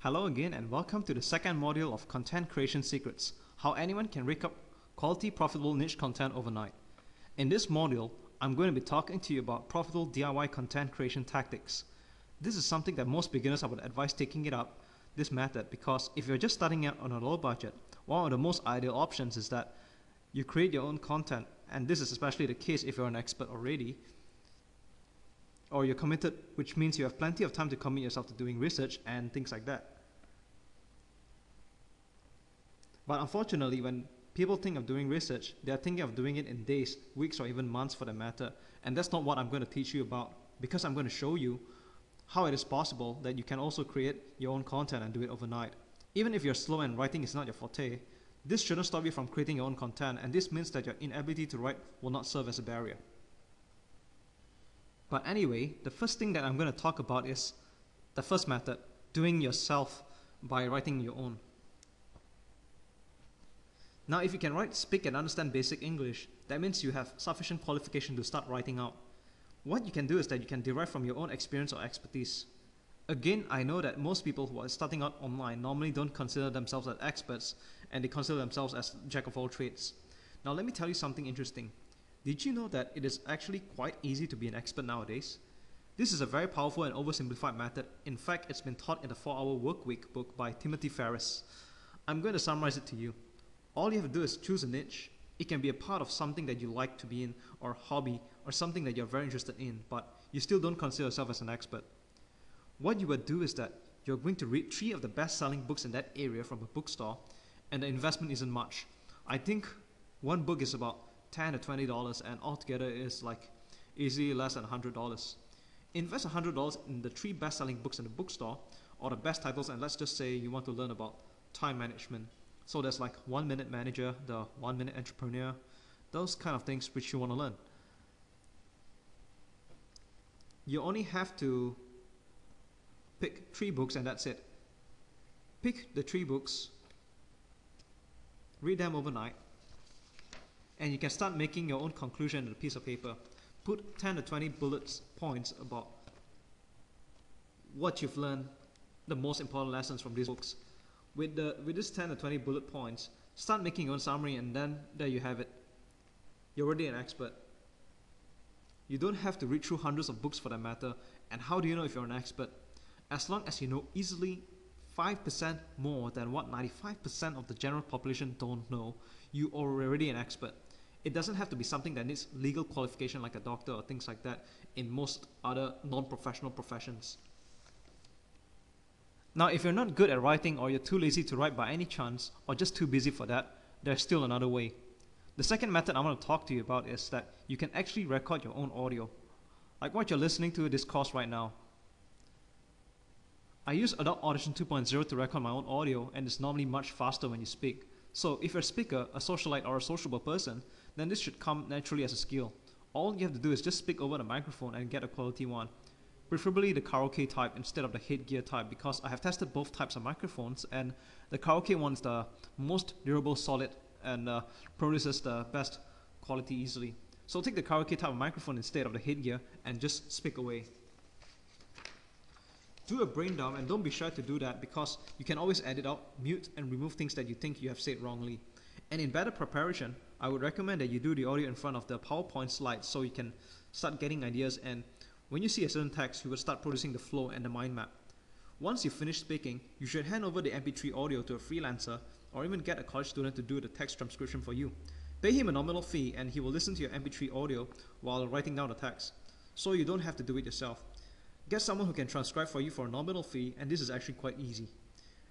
Hello again and welcome to the second module of Content Creation Secrets, how anyone can rig up quality profitable niche content overnight. In this module, I'm going to be talking to you about profitable DIY content creation tactics. This is something that most beginners I would advise taking it up, this method, because if you're just starting out on a low budget, one of the most ideal options is that you create your own content, and this is especially the case if you're an expert already, or you're committed, which means you have plenty of time to commit yourself to doing research and things like that. But unfortunately, when people think of doing research, they are thinking of doing it in days, weeks, or even months for that matter. And that's not what I'm going to teach you about, because I'm going to show you how it is possible that you can also create your own content and do it overnight. Even if you're slow and writing is not your forte, this shouldn't stop you from creating your own content, and this means that your inability to write will not serve as a barrier. But anyway, the first thing that I'm going to talk about is the first method, doing yourself by writing your own. Now, if you can write, speak, and understand basic English, that means you have sufficient qualification to start writing out. What you can do is that you can derive from your own experience or expertise. Again, I know that most people who are starting out online normally don't consider themselves as experts, and they consider themselves as jack of all trades. Now, let me tell you something interesting. Did you know that it is actually quite easy to be an expert nowadays? This is a very powerful and oversimplified method. In fact, it's been taught in the 4-Hour Workweek book by Timothy Ferriss. I'm going to summarize it to you. All you have to do is choose a niche. It can be a part of something that you like to be in, or a hobby, or something that you're very interested in, but you still don't consider yourself as an expert. What you would do is that you're going to read 3 of the best-selling books in that area from a bookstore, and the investment isn't much. I think one book is about $10 to $20, and altogether is like easily less than $100. Invest $100 in the 3 best-selling books in the bookstore, or the best titles, and let's just say you want to learn about time management. So there's like 1 Minute Manager, the 1 Minute Entrepreneur, those kind of things which you want to learn. You only have to pick 3 books and that's it. Pick the 3 books, read them overnight, and you can start making your own conclusion on a piece of paper. Put 10 to 20 bullet points about what you've learned, the most important lessons from these books. With this 10 to 20 bullet points, start making your own summary, and then there you have it. You're already an expert. You don't have to read through hundreds of books for that matter. And how do you know if you're an expert? As long as you know easily 5% more than what 95% of the general population don't know, you are already an expert. It doesn't have to be something that needs legal qualification like a doctor or things like that in most other non-professional professions. Now, if you're not good at writing, or you're too lazy to write by any chance, or just too busy for that, there's still another way. The second method I want to talk to you about is that you can actually record your own audio, like what you're listening to this course right now. I use Adobe Audition 2.0 to record my own audio, and it's normally much faster when you speak. So if you're a speaker, a socialite, or a sociable person, then this should come naturally as a skill. All you have to do is just speak over the microphone and get a quality one. Preferably the karaoke type instead of the headgear type, because I have tested both types of microphones, and the karaoke one is the most durable, solid, and produces the best quality easily. So take the karaoke type of microphone instead of the headgear and just speak away. Do a brain dump, and don't be shy to do that, because you can always edit out, mute, and remove things that you think you have said wrongly. And in better preparation, I would recommend that you do the audio in front of the PowerPoint slides so you can start getting ideas, and when you see a certain text, you will start producing the flow and the mind map. Once you finish speaking, you should hand over the MP3 audio to a freelancer, or even get a college student to do the text transcription for you. Pay him a nominal fee, and he will listen to your MP3 audio while writing down the text, so you don't have to do it yourself. Get someone who can transcribe for you for a nominal fee, and this is actually quite easy.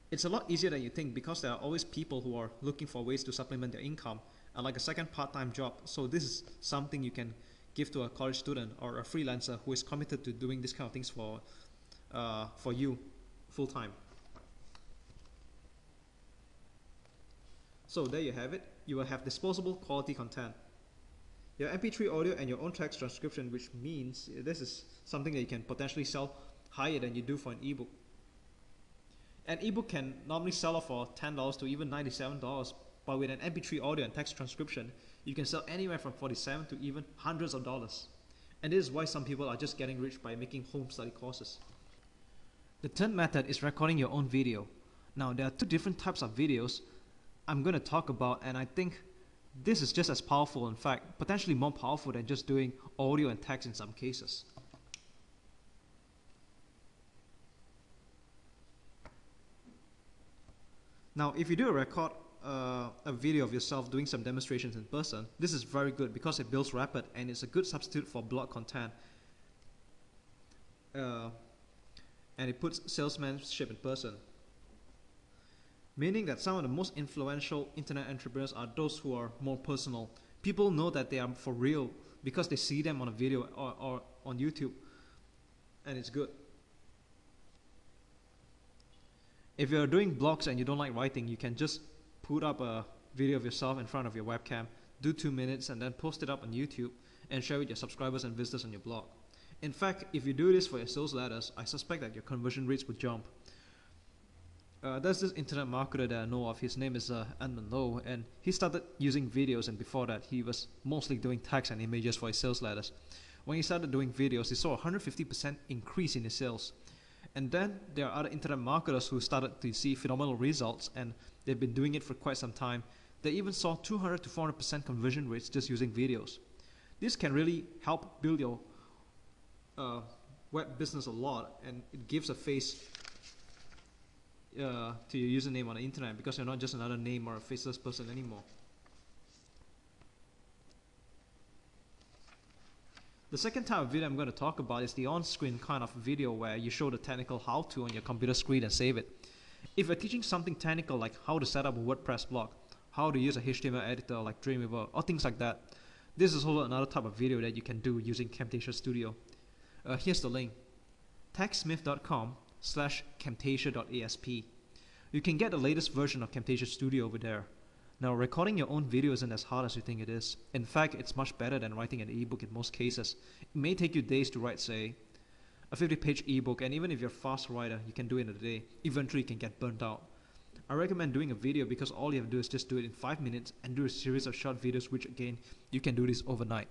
It's a lot easier than you think, because there are always people who are looking for ways to supplement their income, and like a second part-time job, so this is something you can give to a college student or a freelancer who is committed to doing these kind of things for you full-time. So there you have it. You will have disposable quality content. Your MP3 audio and your own text transcription, which means this is something that you can potentially sell higher than you do for an ebook. An ebook can normally sell off for $10 to even $97, but with an MP3 audio and text transcription, you can sell anywhere from $47 to even hundreds of dollars. And this is why some people are just getting rich by making home study courses. The third method is recording your own video. Now, there are two different types of videos I'm going to talk about, and I think this is just as powerful, in fact, potentially more powerful than just doing audio and text in some cases. Now, if you do record a video of yourself doing some demonstrations in person, this is very good because it builds rapport and it's a good substitute for blog content. And it puts salesmanship in person. Meaning that some of the most influential internet entrepreneurs are those who are more personal. People know that they are for real because they see them on a video or on YouTube, and it's good. If you're doing blogs and you don't like writing, you can just put up a video of yourself in front of your webcam, do 2 minutes, and then post it up on YouTube and share with your subscribers and visitors on your blog. In fact, if you do this for your sales letters, I suspect that your conversion rates would jump. There's this internet marketer that I know of. His name is Edmund Lowe, and he started using videos, and before that he was mostly doing text and images for his sales letters. When he started doing videos, he saw a 150% increase in his sales. And then there are other internet marketers who started to see phenomenal results, and they've been doing it for quite some time. They even saw 200 to 400% conversion rates just using videos. This can really help build your web business a lot, and it gives a face to your username on the internet, because you're not just another name or a faceless person anymore. The second type of video I'm going to talk about is the on-screen kind of video where you show the technical how-to on your computer screen and save it. If you're teaching something technical like how to set up a WordPress blog, how to use a HTML editor like Dreamweaver, or things like that, this is also another type of video that you can do using Camtasia Studio. Here's the link: techsmith.com/camtasia.asp. You can get the latest version of Camtasia Studio over there. Now, recording your own video isn't as hard as you think it is. In fact, it's much better than writing an ebook in most cases. It may take you days to write, say, a 50-page ebook, and even if you're a fast writer, you can do it in a day. Eventually, you can get burnt out. I recommend doing a video because all you have to do is just do it in 5 minutes and do a series of short videos, which again, you can do this overnight.